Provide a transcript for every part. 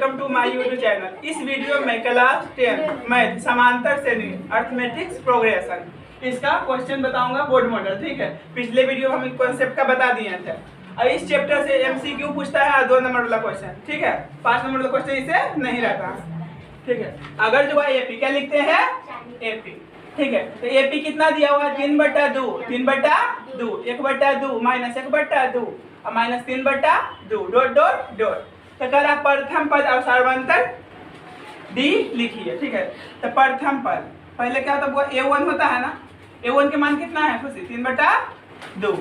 Welcome to my YouTube channel. इस video में class 10 math समांतर श्रेणी अर्थमेटिक्स प्रोग्रेशन इसका क्वेश्चन बताऊंगा बोर्ड मॉडल। ठीक है, पिछले वीडियो हम कॉन्सेप्ट का बता दिए थे। अब इस चैप्टर से एमसीक्यू पूछता है 2 नंबर वाला क्वेश्चन। ठीक है, 5 नंबर वाला क्वेश्चन इसे नहीं रहता। ठीक है, अगर जो है एपी क्या लिखते हैं एपी। ठीक है, तो एपी कितना दिया हुआ 3/2 3/2 1/2 माइनस 1/2 और माइनस 3/2 डॉट डॉट डॉट। तो कह रहा प्रथम पद और सार्वंतर डी लिखिए। ठीक है, तो प्रथम पद पहले क्या होता है a1 होता है ना। a1 के मान कितना है खुशी 3/2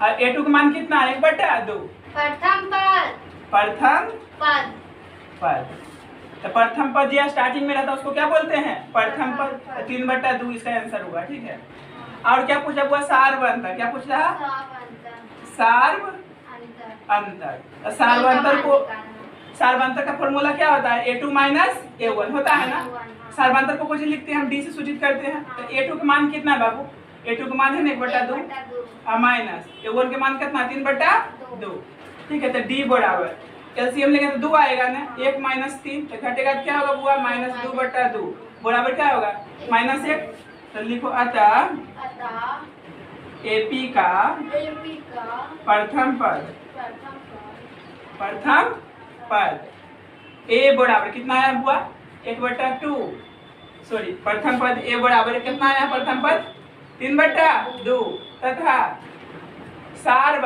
और a2 का मान कितना है 1/2। प्रथम पद तो प्रथम पद या स्टार्टिंग में रहता है उसको क्या बोलते हैं प्रथम पद। 3/2 इसका आंसर होगा। ठीक है, और क्या पूछा हुआ सार्वंतर। क्या पूछ रहा सार्व अंतर। सार्वंतर का फॉर्मूला क्या होता है a2 माइनस a1 होता है ना। सार्वंतर को कुछ लिखते हैं हम d से सूचित करते हैं। तो a2 का मान कितना है बाबू a2 का मान है 1/2 और माइनस a1 के मान कितना 3/2। ठीक है, तो d बराबर एलसीएम लेंगे तो 2 आएगा ना। 1 माइनस 3 तो घटेगा क्या होगा बुआ -2/2 बराबर क्या होगा -1। तो लिखो अतः एपी का प्रथम पद a बराबर कितना आया बुआ 1/2 सॉरी प्रथम पद a बराबर कितना आया प्रथम पद 3/2 तथा सार्व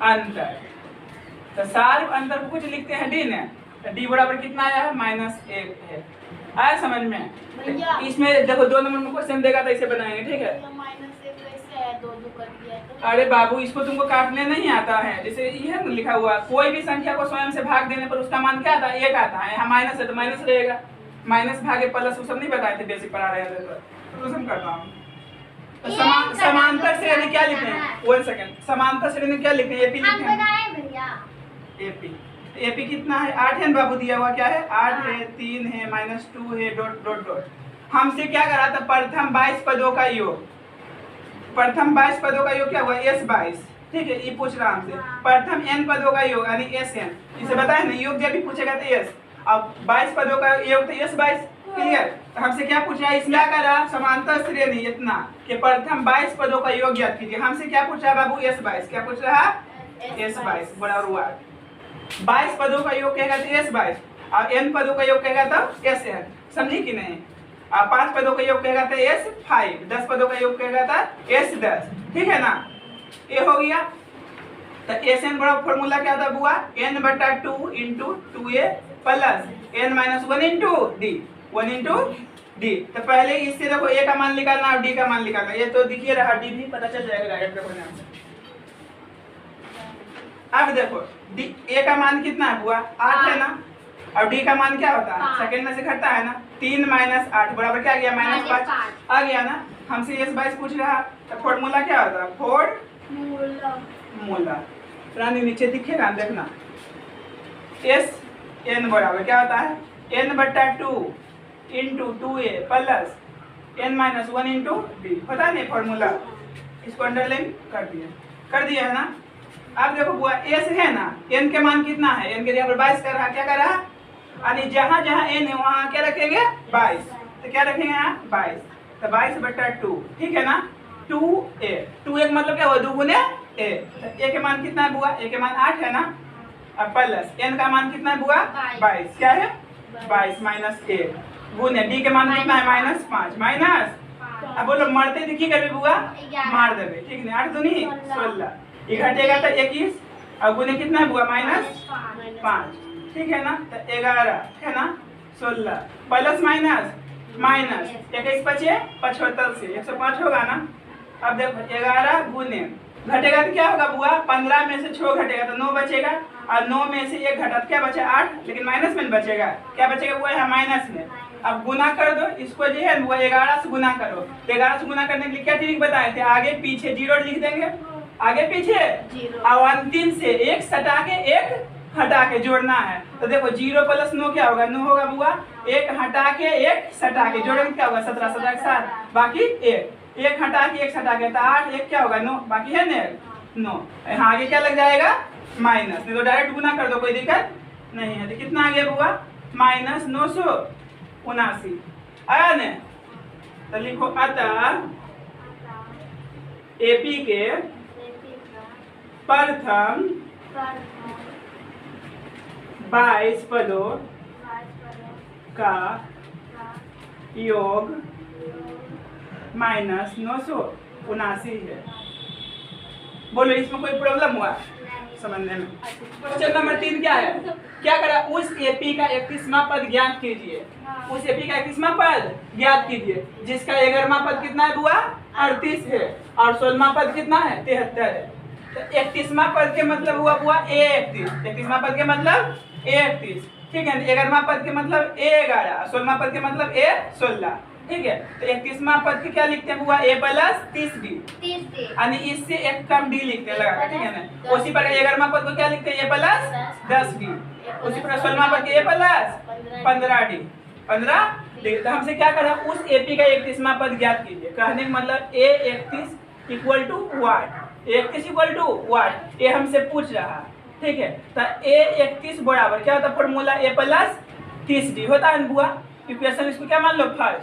अंतर। तो सार्व अंतर को कुछ लिखते हैं d ने। तो d बराबर कितना आया है -1 है। आया समझ में। इसमें देखो 2 नंबर में क्वेश्चन देगा तो इसे बनाएंगे। ठीक है, अरे बाबू इसको तुमको काटने नहीं आता है। जैसे ये है ना लिखा हुआ कोई भी संख्या को स्वयं से भाग देने पर उसका मान क्या आता है 1 आता है। यहाँ माइनस है तो माइनस रहेगा। माइनस भागे प्लस वो सब नहीं बताए थे बेसिक पढ़ा रहे थे तो सब करता हूँ। तो समांतर श्रेणी क्या लिखते हैं 1 सेकंड। समांतर श्रेणी क्या लिखते हैं एपी लिखते हैं एपी। एपी कितना है 8 है बाबू दिया हुआ क्या है 8 है 3 है -2 है डॉट डॉट डॉट। हमसे क्या करा था प्रथम 22 पदों का योग। प्रथम 22 पदों का योग क्या हुआ S22। ठीक है, ये पूछ रहा हमसे प्रथम n पदों का योग यानी SN। इसे बताए ना योग जब भी पूछेगा तो S। अब 22 पदों का योग तो S22 क्लियर। तो हमसे क्या पूछ रहा है इसमें क्या करा समांतर श्रेणी इतना कि प्रथम 22 पदों का योग ज्ञात कीजिए। हमसे क्या पूछ रहा है बाबू S22। क्या पूछ रहा है S22 बराबर हुआ 22 पदों का योग कहेगा तो S22 और n पदों का योग कहेगा तो SN। समझी कि नहीं। 5 पदों का योग कहेगा था S5 10 पदों का योग कहेगा था S10। ठीक है ना, ये हो गया। तो SN बड़ा फॉर्मूला क्या था बुआ n/2 × 2a plus n-1 × d 1 × d। तो पहले इससे देखो a का मान निकालना और d का मान निकालना। ये तो दिखिए रहा d भी पता चल जाएगा डायरेक्ट देखो। अब देखो a का मान कितना है बुआ 8 है ना और d का मान क्या होता है सेकंड में से घटता है ना 3 - 8 बराबर क्या आ गया -5 आ गया ना। हमसे S22 पूछ रहा तो फॉर्मूला क्या होता है फॉर्मूला रानी नीचे दिखेगा देखना SN बराबर क्या होता है n/2 × 2a plus n-1 × d। पता नहीं फॉर्मूला इसको अंडरलाइन कर दिया है ना। अब देखो बुआ S है ना n के मान कितना है n के जगह पर 22 कर रहा क्या कर रहा यानी जहाँ जहाँ n है वहाँ क्या रखेंगे 22। तो क्या रखेंगे यहाँ 22 तो 22/2। ठीक है ना 2a 2a का मतलब क्या हुआ 2 × a। तो a के मान कितना है बुआ a के मान 8 है ना अब प्लस n का मान कितना है बुआ 22 क्या है 22 - 1 गुने d के मान कितना है -5 माइनस। अब बोलो मरते देखिए कभी बुआ मार देवे। ठीक है 8 दूनी 16 ये घटेगा तो 21 और गुने कितना है बुआ -5। ठीक है ना तो 11 है ना 16 प्लस माइनस 21 बचे 75 से 105 होगा ना। अब देखो 11 गुने घटेगा तो क्या होगा बुआ 15 में से 6 घटेगा तो 9 बचेगा और 9 में से 1 घटा तो क्या बचा 8 लेकिन माइनस में बचेगा क्या बचेगा बुआ यहाँ माइनस में। अब गुना कर दो इसको जो है बुआ 11 से गुना करो। 11 से गुना करने के लिए क्या ट्रिक बताए थे आगे पीछे 0 लिख देंगे आगे पीछे और अंतिम से 1 सटा के 1 हटा के जोड़ना है। तो देखो 0 + 9 क्या होगा 9 होगा बुआ 1 हटा के 1 सटा के जोड़ेंगे क्या होगा 17 17 के साथ बाकी 1 हटा के 1 सटा के तो 8 1 क्या होगा 9 बाकी है ना 9। यहाँ आगे क्या लग जाएगा माइनस। नहीं तो डायरेक्ट गुना कर दो कोई दिक्कत नहीं है, तो कितना आ गया बुआ? -979 आया ने। तो लिखो अतः एपी के प्रथम 22 पदों का योग -979 है। बोलो इसमें कोई प्रॉब्लम हुआ समझने में? क्वेश्चन नंबर 3 क्या है? क्या करा? उस एपी का 31वां पद ज्ञात कीजिए। उस एपी का 31वां पद ज्ञात कीजिए जिसका 11वां पद कितना है बुआ? 38 है और 16वां पद कितना है? 73 है। तो 31वां पद के मतलब हुआ बुआ A31। 31वां पद के मतलब A31, ठीक है। 11वां पद के मतलब A11, 16वां पद के मतलब A16, ठीक है। तो 31वां पद के क्या लिखते हैं बुआ? A + 30D यानी इससे एक कम D लिखते हैं लगा, ठीक है ना। उसी प्रकार 11वां पद को क्या लिखते हैं? A + 10D। उसी प्रकार 16वां पद के A + 15D 15D। तो हमसे क्या करा? उस एपी का 31वां पद ज्ञात कीजिए। कहने का मतलब A31 = व्हाट? A31 = what? ये हमसे पूछ रहा है, ठीक है। तो A31 बराबर क्या होता है? फॉर्मूला A + 30D होता है बुआ। इक्वेशन इसको क्या मान लो? फर्स्ट।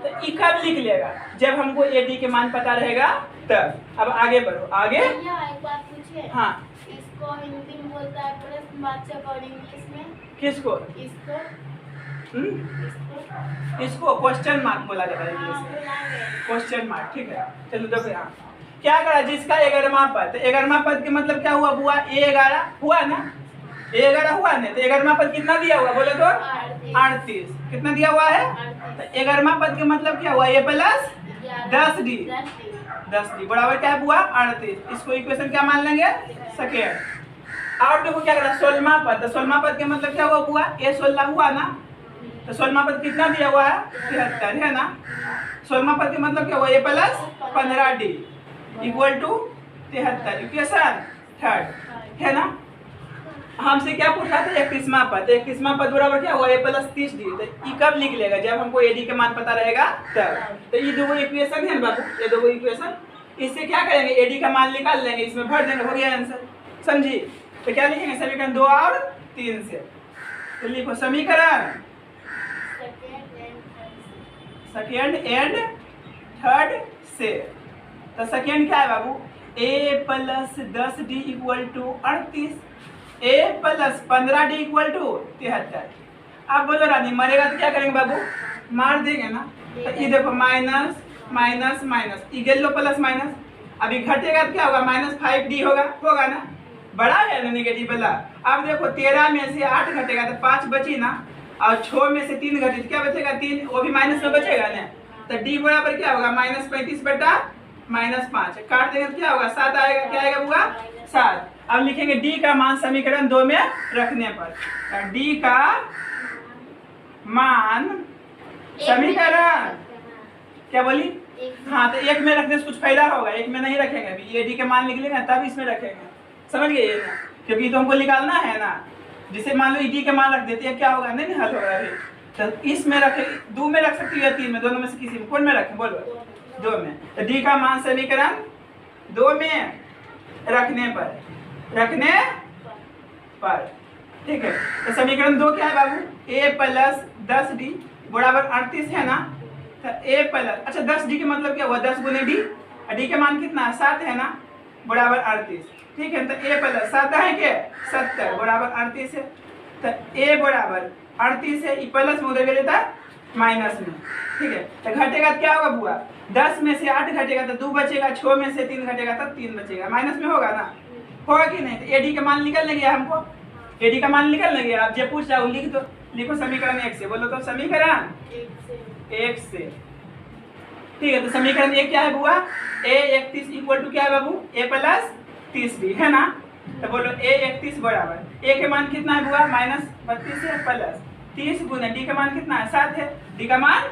तो ई कब लिख लेगा? जब हमको AD के मान पता रहेगा तब। अब आगे बढ़ो, आगे। एक बात पूछे? हाँ। इसको हिंदी में बोलता है प्रश्न वाचक और इंग्लिश में किसको? इसको इसको क्वेश्चन मार्क बोला जाता है इंग्लिश में, क्वेश्चन मार्क, ठीक है। चलो देखो यहाँ क्या करा? जिसका 11वां पद, तो 11वां पद के मतलब क्या हुआ बुआ? A11 हुआ ना? A11 हुआ ना? तो 11वां पद कितना दिया हुआ बोले तो? 38। कितना दिया हुआ है? तो 11वां पद के मतलब क्या हुआ? A + 10D 10D बराबर क्या है बुआ? 38। इसको इक्वेशन क्या मान लेंगे? सेकेंड। और देखो क्या करा? 16वां पद, तो 16वां पद के मतलब क्या हुआ बुआ? A16 हुआ ना? तो 16वां पद कितना दिया हुआ है? 73 है ना? 16वां पद के मतलब क्या हुआ? A + 15D = 73। इक्वेशन थर्ड है ना। हमसे क्या पूछा था? 31वां पद। 31वां पद बराबर क्या हुआ? A + 30D। तो ई कब लिख लेगा? जब हमको AD के मान पता रहेगा तब। तो ये दो इक्वेशन है ना बाबू, ये दो इक्वेशन, इससे क्या करेंगे? AD का मान निकाल लेंगे, इसमें भर देंगे, हो गया आंसर। समझी? तो क्या लिखेंगे? समीकरण 2 और 3 से। तो लिखो समीकरण सेकेंड एंड थर्ड से। तो सेकेंड क्या है बाबू? A + 10D = 38, A + 15D = 73। अब बोलो रानी मरेगा तो क्या करेंगे बाबू? मार देंगे ना। तो ये देखो माइनस माइनस माइनस, ये गेलो प्लस माइनस। अभी घटेगा तो क्या होगा? -5D होगा ना? बड़ा है ना नेगेटिव वाला। अब देखो 13 में से 8 घटेगा तो 5 बची ना, और 6 में से 3 घटे तो क्या बचेगा? 3, वो भी माइनस में बचेगा ना। तो D बराबर क्या होगा? -35/-5 काट देंगे तो क्या होगा? 7 आएगा। क्या आएगा बुआ? 7। अब लिखेंगे D का मान समीकरण 2 में रखने पर। D का मान समीकरण क्या बोली? हाँ, तो एक में रखने से कुछ फायदा होगा, एक में नहीं रखेंगे। अभी ये D के मान निकलेगा तब इसमें रखेंगे, समझ गए ना? क्योंकि तो हमको निकालना है ना। जिसे मान लो D के मान रख देते हैं, क्या होगा? नहीं हल होगा। अभी तो इसमें रखे, 2 में रख सकती है, 3 में, दोनों में से किसी में, कौन में रखें बोलो? 2 में। तो D का मान समीकरण 2 में रखने पर ठीक है। तो समीकरण 2 क्या है बाबू? A + 10D = 38 है ना। तो A + अच्छा 10D के मतलब क्या हुआ? 10 × D, D के मान कितना है? 7 है ना, बराबर 38, ठीक है। तो A + 7 है क्या? 70 बराबर 38 है। तो A बराबर 38 है, प्लस में उधर गए था माइनस में, ठीक है। तो घटेगा तो क्या होगा बुआ? 10 में से 8 घटेगा तो 2 बचेगा, 6 में से 3 घटेगा तो 3 बचेगा, माइनस में होगा ना, होगा कि नहीं? तो AD का मान निकल लेंगे हमको, AD का मान निकल लेंगे। आप जो पूछ रहा लिख दो, लिखो समीकरण 1 से, बोलो तो समीकरण 1 से, ठीक है। तो समीकरण 1 क्या है बुआ? A31 = क्या है बाबू? A + 30D है ना। तो बोलो A31 बराबर A के मान कितना है बुआ? -32 है, प्लस 30 गुना D का मान कितना है? 7 है, D का मान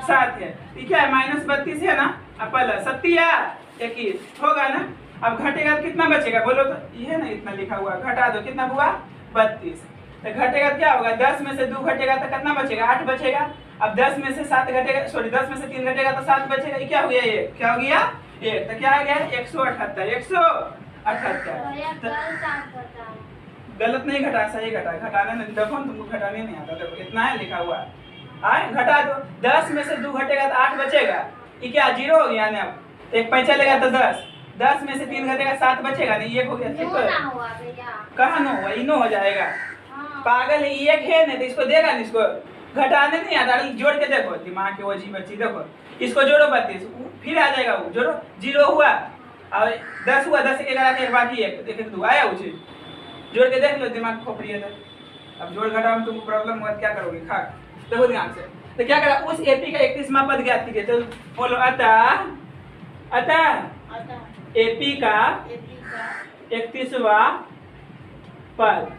7 है, ठीक है। -32 है ना, अब प्लस 21 होगा ना। अब घटेगा तो कितना बचेगा बोलो तो? ये है ना, इतना लिखा हुआ, घटा दो, कितना बुआ? 32। तो घटेगा तो क्या होगा? 10 में से 2 घटेगा तो कितना बचेगा? 8 बचेगा। अब 10 में से 7 घटेगा, सॉरी 10 में से 3 घटेगा तो 7 बचेगा। ये क्या हो गया? ये क्या हो गया? 1। तो क्या आ गया? 178। गलत नहीं घटा, सही घटा, घटाने नहीं, देखो तुमको घटाने नहीं आता, देखो इतना है लिखा हुआ है, घटा दो, 10 में से 2 घटेगा तो 8 बचेगा, ये क्या 0 हो गया ना, अब एक पैंचा लेगा तो 10 में से 3 घटेगा 7 बचेगा नहीं, 1 हो गया, ठीक है, कहाँ नो हुआ, इनो हो जाएगा, पागल है, 1 है नहीं तो इसको देगा नहीं, इसको घटाने नहीं आता, जोड़ के देखो, दिमाग के वो जी बच्ची, देखो इसको जोड़ो 32, फिर आ जाएगा वो, जोड़ो 0 हुआ और 10 हुआ, 10 के 11 बाकी 1 2 आया वो चीज, जोड़ के देख लो, दिमाग खोपड़ी है। अब जोड़ घटाओ में तुमको प्रॉब्लम हुआ क्या करोगे, खा देखो ध्यान से, तो क्या करा, उस एपी का 31वां पद ज्ञात कीजिए, तो बोलो अतः एपी का 31वां पद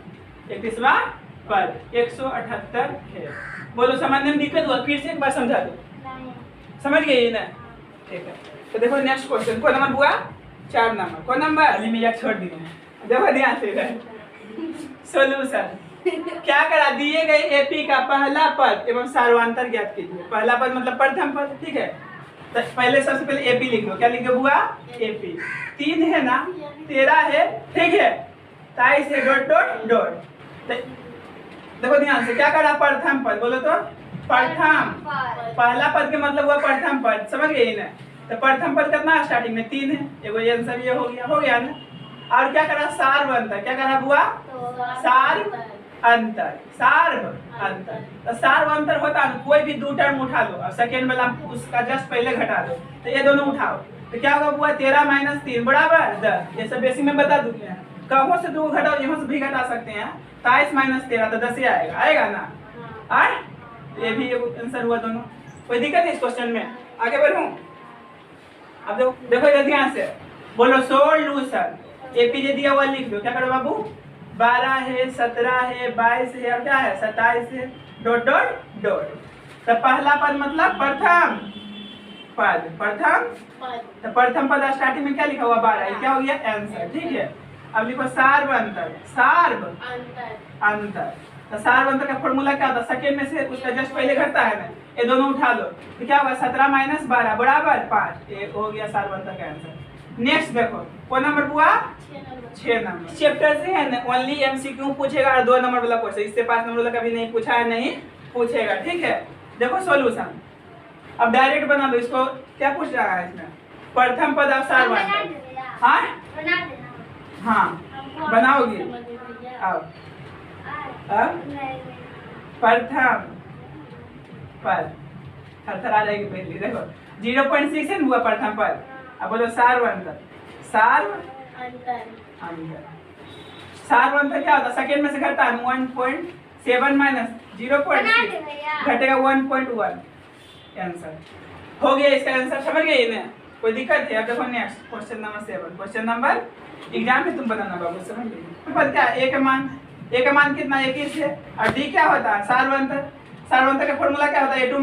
178 है। बोलो समझने में दिक्कत हुआ, फिर से एक बार समझा दो, समझ गए ना, ठीक है। तो देखो नेक्स्ट क्वेश्चन, कौन नंबर हुआ, 4 नंबर, कौन नंबर, अली मियाँ छोड़ दिए, देखो ध्यान से सोल्यूशन, क्या करा, दिए गए एपी का पहला पद एवं सार्वंतर ज्ञात कीजिए, पहला पद मतलब प्रथम पद, ठीक है, तो पहले सबसे पहले एपी लिख लो, क्या लिख दो बुआ, एपी 3 है ना, 13 है, ठीक है, 23 है, डॉट डॉट डॉट, देखो ध्यान से, क्या करा, प्रथम पद, बोलो तो प्रथम, पहला पद के मतलब हुआ प्रथम पद, समझ गए ना, तो प्रथम पद कितना स्टार्टिंग में 3 है, एगो आंसर ये हो गया ना, और क्या करा, सार्वंतर, क्या करा बुआ, सार्वंतर, तो सार्वंतर होता है कोई भी 2 टर्म उठा लो और सेकेंड वाला उसका जस्ट पहले घटा दो, तो ये दोनों उठाओ, तो क्या होगा बुआ, 13 - 3 बराबर 10, ये सब बेसिक में बता दूंगा, कहों से 2 घटाओ, यहाँ से भी घटा सकते हैं, 23 - 13 तो 10 ही आएगा ना, ये भी आंसर हुआ दोनों, कोई दिक्कत नहीं इस क्वेश्चन में, आगे बढ़ूं, अब देखो इधर ध्यान से, बोलो सोल्यूशन, एपी जे दिया हुआ लिख दो, क्या करो बाबू, 12 है, 17 है, 22 है, और क्या है 27 है, डॉट डॉट डॉट, तो पहला पद मतलब प्रथम पद, तो प्रथम पद स्टार्टिंग में क्या लिखा हुआ 12, क्या हो गया आंसर, ठीक है। अब लिखो सार्वंतर, तो सार्वंतर का फॉर्मूला क्या होता है, सेकेंड में से उसका जस्ट पहले घटता है ना, ये दोनों उठा लो, तो क्या होगा, 17 - 12 बराबर 5, ये हो गया सार्वंतर का आंसर। नेक्स्ट देखो, कौन नंबर हुआ, 6 नंबर, चैप्टर से है ना, ओनली एमसीक्यू पूछेगा और 2 नंबर वाला क्वेश्चन, इससे 5 नंबर वाला कभी नहीं पूछा है, नहीं पूछेगा, ठीक है। देखो सॉल्यूशन, अब डायरेक्ट बना दो इसको, क्या पूछ रहा है इसमें, प्रथम पद और सार्वंतर, हाँ बनाओगी, अब प्रथम पद थर आ जाएगी पहले, देखो 0.6 है हुआ प्रथम पद, अब बोलो सार्वंतर, सार्वंतर क्या होता है, सेकेंड में से घटता है 1.7 माइनस 0.6 घटेगा 1.1, आंसर हो गया, इसका आंसर समझ गए इन्हें, कोई दिक्कत है। अब देखो next question number 7, question number exam में तुम बताना बाबू, समझ गए, पर क्या ए का मान कितना 21 है, और डी क्या होता है, सार्वंतर का फॉर्मूला क्या होता है, a2 -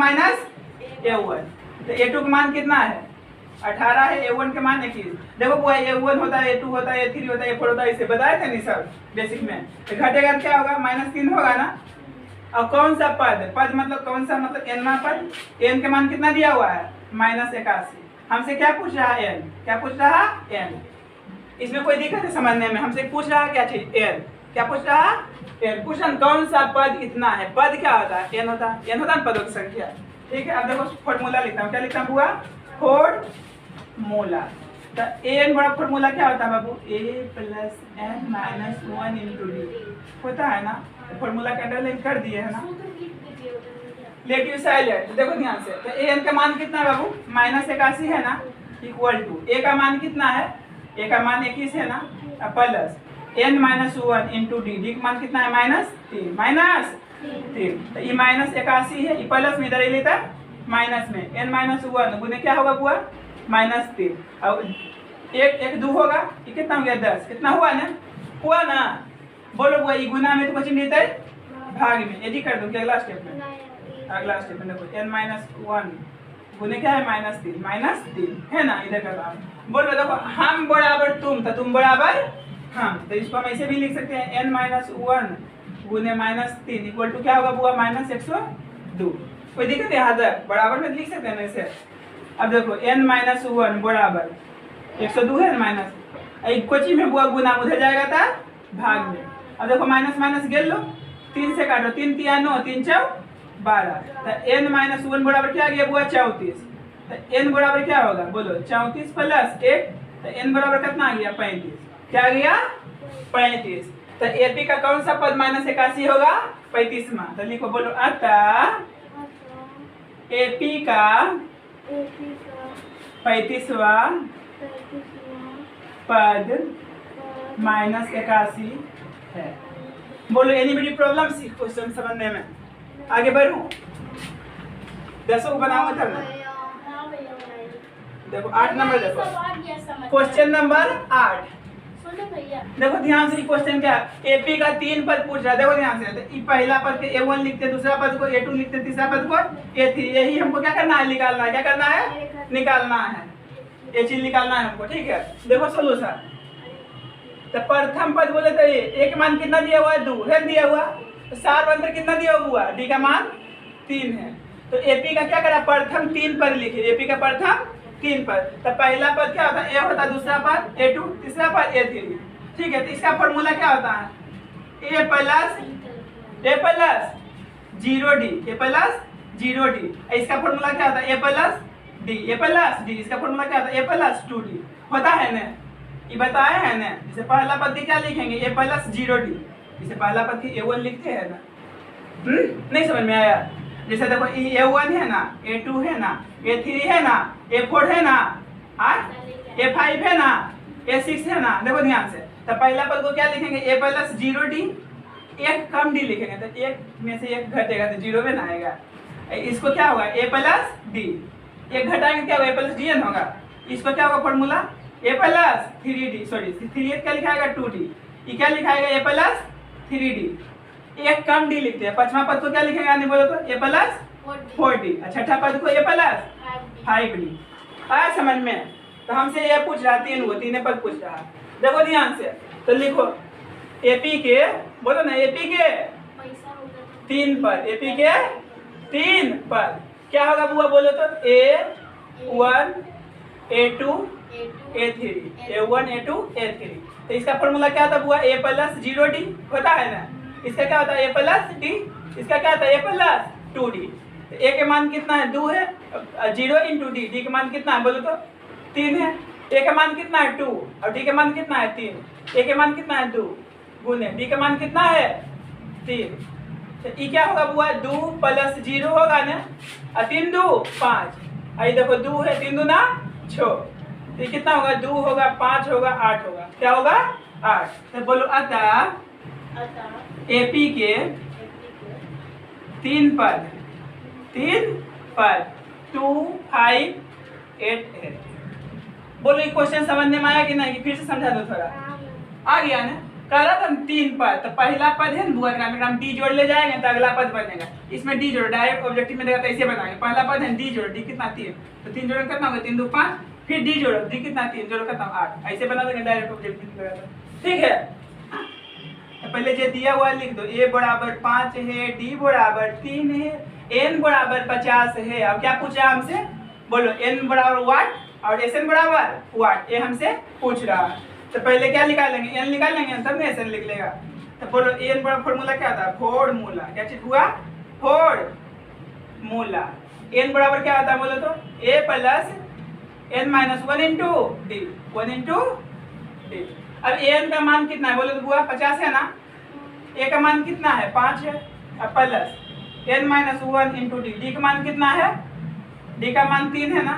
a1, तो a2 का मान कितना है 18 है, a1 के मान 21, देखो वो a1 होता है, a2 होता है, a3 होता है, a4 होता है, इसे बताए थे नहीं सब बेसिक में, तो घटेगा क्या होगा, -3 होगा ना, और कौन सा पद मतलब कौन सा, मतलब n पद, n के मान कितना दिया हुआ है -81, हमसे क्या पूछ रहा है क्या पूछ रहा n, इसमें कोई दिक्कत है समझने में, हमसे पूछ रहा क्या चीज n, क्या पूछ रहा n, क्वेश्चन कौन सा पद इतना है, पद क्या होता है, n होता है पदों की संख्या, ठीक है। अब देखो फॉर्मूला लिखता हूँ, क्या लिखता हुआ, फॉर्मूला, तो n बड़ा फॉर्मूला क्या होता है बाबू, a + n - 1 × d होता है ना, तो फॉर्मूला का अंडरलाइन कर दिए है ना, लेटिव साइलेंट, देखो ध्यान से, तो an का मान कितना है बाबू, -81 है ना, इक्वल टू a का मान कितना है, a का मान 21 है ना, प्लस n - 1 × d का मान कितना है -3, तो ये -81 है, ये प्लस में इधर ही लेता माइनस में, n - 1 गुने क्या होगा बुआ, -3, अब 1 2 होगा, ये कितना हो गया 10, कितना हुआ ना, बोलो बुआ, ये गुना में तो कुछ नहीं देता है, भाग में, यदि कर दूं क्या अगला स्टेप में, देखो n - 1 गुने क्या है -3 है ना, इधर कर रहा हूँ, बोलो देखो हम बराबर तुम, तो तुम बराबर हम, तो इसको हम ऐसे भी लिख सकते हैं, n - 1 गुने -3 इक्वल टू क्या होगा बुआ, -102, कोई दिक्कत है, यहाँ तक बराबर में लिख सकते हैं ऐसे। अब देखो n - 1 बराबर 102 है माइनस, कोची में बुआ गुना उधर जाएगा था भाग में, अब देखो माइनस माइनस गेल लो, 3 से काटो, 3 तिया 9, 3 चौ 12, तो n माइनस 1 बराबर क्या आ गया बुआ 34, तो n बराबर क्या होगा बोलो 34 प्लस 1, तो n बराबर कितना आ गया 35, क्या आ गया 35, तो एपी का कौन सा पद माइनस 81 होगा 35वां, तो लिखो बोलो अतः एपी का 35वां पद माइनस 81 है। बोलो एनीबडी प्रॉब्लम सी क्वेश्चन समझने में, आगे बढ़ूं, 10 को बनाऊंगा तब ना। हाँ भैया बनाइए। देखो 8 नंबर देखो, सब आ गया समझ में। क्वेश्चन नंबर 8, सुनो भैया। देखो ध्यान से क्वेश्चन क्या, एपी का 3 पद पूछ रहा है, देखो ध्यान से, तो पहला पद के A1 लिखते, दूसरा पद को A2 लिखते, तीसरा पद को A3, यही हमको क्या करना है निकालना है, क्या करना है निकालना है, ये चीज निकालना है हमको, ठीक है। देखो सोल्यूशन, तो प्रथम पद बोले तो ए का मान कितना दिया हुआ है 2 है दिया हुआ, तो सार अंतर कितना दिया हुआ डी का मान 3 है, तो एपी का क्या करा प्रथम 3 पद लिखे, एपी का प्रथम 3 पद, तो पहला पद क्या होता है ए होता है, दूसरा पद A2, तीसरा पद A3, ठीक है। तो इसका फॉर्मूला क्या होता है a plus 0d, a plus 0d, इसका फॉर्मूला क्या होता है a प्लस d, इसका फॉर्मूला क्या होता है a प्लस 2d होता है ना, ये बताए हैं ना। जैसे पहला पद की क्या लिखेंगे a प्लस 0d, जैसे पहला पद की A1 लिखते हैं ना, नहीं समझ में आया, जैसे देखो A1 है ना, A2 है ना, A3 है ना, A4 है ना, A5 है ना, A6 है ना, देखो ध्यान से, तो पहला पद को क्या लिखेंगे a प्लस 0d, एक कम d लिखेंगे, तो एक में से एक घटेगा तो 0 में ना आएगा, इसको क्या होगा a प्लस d, एक घटाएंगे क्या होगा a प्लस dn होगा, इसको क्या होगा formula a plus 3d, sorry 3 क्या लिखाएगा 2d, ये क्या लिखाएगा a प्लस 3d, एक कम d लिखते हैं, पांचवा पद को क्या लिखेगा नहीं बोलो तो a प्लस 4d, छठा पद को a प्लस 5d, आया समझ में। तो हमसे ये पूछ रहा 3 पद पूछ रहा, देखो ध्यान से, तो लिखो एपी के, बोलो ना एपी के 3 पद, एपी के 3 पद क्या होगा बुआ बोलो तो A1 A2 A3, A1 A2 A3, तो इसका फॉर्मूला क्या होता है बुआ a प्लस 0d होता है ना, इसका क्या होता है a प्लस d, इसका क्या होता है a प्लस 2d, तो a के मान कितना है 2 है, 0 इंटू d, d के मान कितना है बोलो तो 3 है, a का मान कितना है 2 और d का मान कितना है 3, a के मान कितना है 2 गुने d का मान कितना है 3, तो ये क्या होगा बुआ 2 प्लस 0 होगा ना, और 3 2 5, आई देखो 2 है 3 2 ना 6, तो ये कितना होगा 2 होगा 5 होगा 8 होगा, क्या होगा 8, तो बोलो अतः एपी के 3 पद 2 5 8 है। बोलो ये क्वेश्चन समझने में आया कि नहीं, फिर से समझा दो थोड़ा, आ गया ना। कह रहा था 3 पद, तो पहला पद है ना बुआ ग्राम डी जोड़ ले जाएंगे तो अगला पद बनेगा, इसमें डी जोड़ डायरेक्ट ऑब्जेक्टिव में देगा तो ऐसे बनाएंगे, पहला पद है डी जोड़ डी कितना 3, तो 3 जोड़ कितना होगा 3 2 5, फिर डी जोड़ो डी कितना 3 जोड़ो कितना 8, ऐसे बना देंगे डायरेक्ट ऑब्जेक्टिव में देगा, ठीक है। तो पहले जो दिया हुआ लिख दो, a बराबर 5 है, d बराबर 3 है, n बराबर 50 है। अब क्या पूछा हमसे बोलो n बराबर वाट और sn बराबर वाट, ये हमसे पूछ रहा है। तो पहले क्या निकालेंगे n निकालेंगे तब ना sn लिख लेगा, तो बोलो n बराबर फॉर्मूला क्या था फॉर्मूला, क्या चीज हुआ फॉर्मूला, n बराबर क्या होता है बोलो तो a plus n minus 1 into D, 1 into D. अब n का मान कितना है बोलो तो बुआ 50 है ना, a का मान कितना है 5 है, अब plus n minus 1 into D, D का मान कितना है d का मान 3 है ना,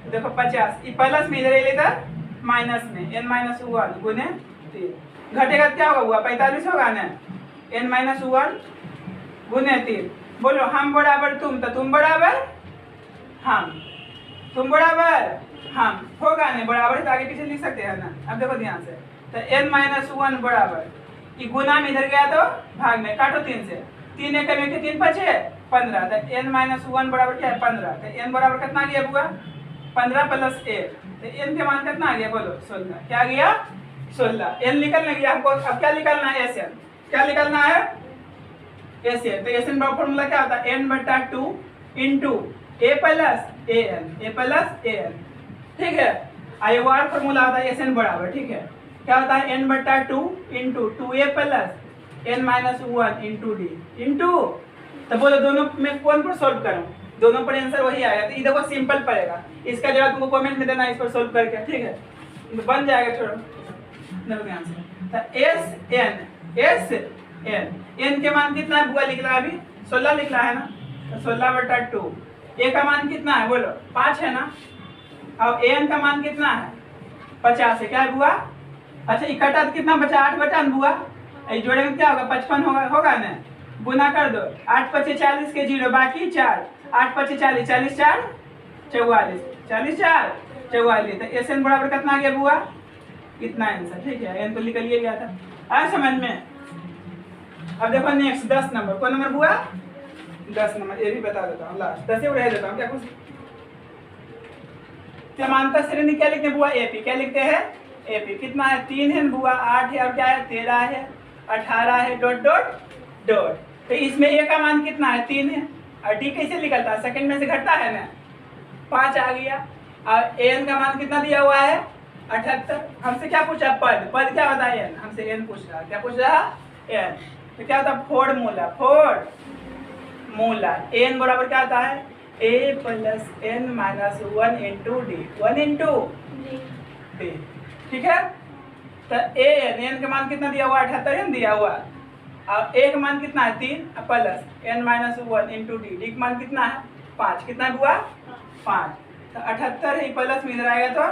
तो देखो 50 ये प्लस में इधर इधर माइनस में n माइनस 1 गुने 3, घटेगा क्या होगा हुआ 45 होगा ना, n माइनस 1 गुने 3, बोलो हम बराबर तुम, तो तुम बराबर हम, तुम बराबर हम होगा ना, बराबर तो आगे पीछे लिख सकते हैं ना। अब देखो ध्यान से, तो n माइनस 1 बराबर ये गुना में इधर गया तो भाग में काटो 3 से, 3 एक में 3 बचे 15, तो n माइनस 1 बराबर क्या है 15, तो n बराबर कितना गया बुआ 15 प्लस 1, तो n के मान कितना आ गया बोलो 16, क्या आ गया 16, n निकलने गया हमको। अब क्या निकालना है sn, क्या निकालना है sn, तो sn का फॉर्मूला क्या होता है n बटा 2 इंटू a प्लस an, ठीक है। आयुवार फॉर्मूला होता है sn बराबर, ठीक है, क्या होता है n बटा 2 into 2a plus n minus 1 into D into, तो बोलो दोनों में कौन पर सॉल्व करूं, दोनों पर आंसर वही आएगा। तो ये देखो सिंपल पड़ेगा, इसका जवाब तुमको कमेंट में देना इस पर सॉल्व करके, ठीक है, तो बन जाएगा। छोड़ो देखो ध्यान से, तो एस एन एन के मान कितना है बुआ लिख रहा है अभी 16 लिख रहा है ना, तो 16/2। ए का मान कितना है बोलो 5 है ना, और एन का मान कितना है 50 है, क्या है बुआ? अच्छा इकट्ठा तो कितना बचा 8 बचा ना बुआ, जोड़े में क्या होगा 55 होगा ना, गुना कर दो 8 × 5 = 40 के 0 बाकी 4, 8 × 5 = 40, 40 × 4 = 44, 40 × 4 = 44। तो एस एन बराबर कितना आ गया बुआ? इतना आंसर, ठीक है, एन तो निकल ही गया था। आया समझ में? अब देखो नेक्स्ट 10 नंबर, कौन नंबर बुआ? 10 नंबर, ये भी बता देता हूँ लास्ट 10 रह देता हूँ, क्या कुछ समांतर श्रेणी क्या लिखते हैं बुआ? एपी। क्या लिखते हैं? एपी। कितना है 3 है बुआ, 8 है और क्या है 13 है 18 है डॉट डॉट डॉट। तो इसमें ए का मान कितना है 3 है, और डी कैसे निकलता है सेकंड में से घटता है ना, 5 आ गया। और एन का मान कितना दिया हुआ है 78। हमसे क्या पूछा? पद। पद क्या होता है? एन। हमसे एन पूछ रहा, क्या पूछ रहा? एन। तो क्या होता है फॉर्मूला एन बराबर क्या होता है a + n - 1 into D, 1 into D, ठीक है। तो एन का मान कितना दिया हुआ 78 दिया हुआ, और ए का मान कितना है 3 plus n - 1 into D, D का मान कितना है 5, कितना हुआ 5। तो 78 है प्लस में इधर आएगा तो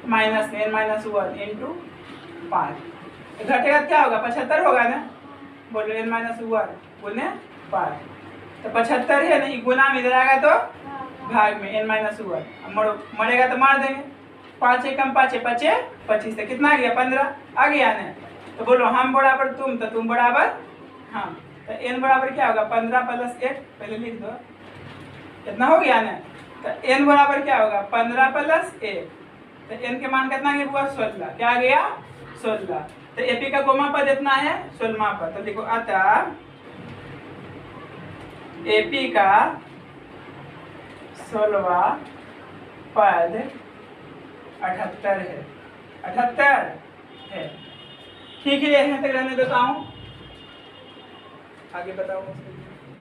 माइनस n - 1 इंटू 5, घटेगा क्या होगा 75 होगा ना, बोलो n - 1 गुने 5, तो 75 है ना, गुना में इधर आएगा तो भाग में n - 1, मरेगा तो मार देंगे, 5 एकम 5 5 25, तो कितना आ गया 15 आ गया ना। तो बोलो हम बराबर तुम, तो तुम बराबर हम, तो n बराबर क्या होगा 15 + 1, पहले लिख दो, कितना हो गया ना। तो n बराबर क्या होगा 15 + 1, तो n के मान कितना गया बुआ 16, क्या आ गया 16। तो एपी का गोमा पद इतना है 16वां पद, तो देखो अतः एपी का 16वां पद 78 है, 78 है, ठीक है। यहाँ तक रहने देता हूँ, आगे बताओ।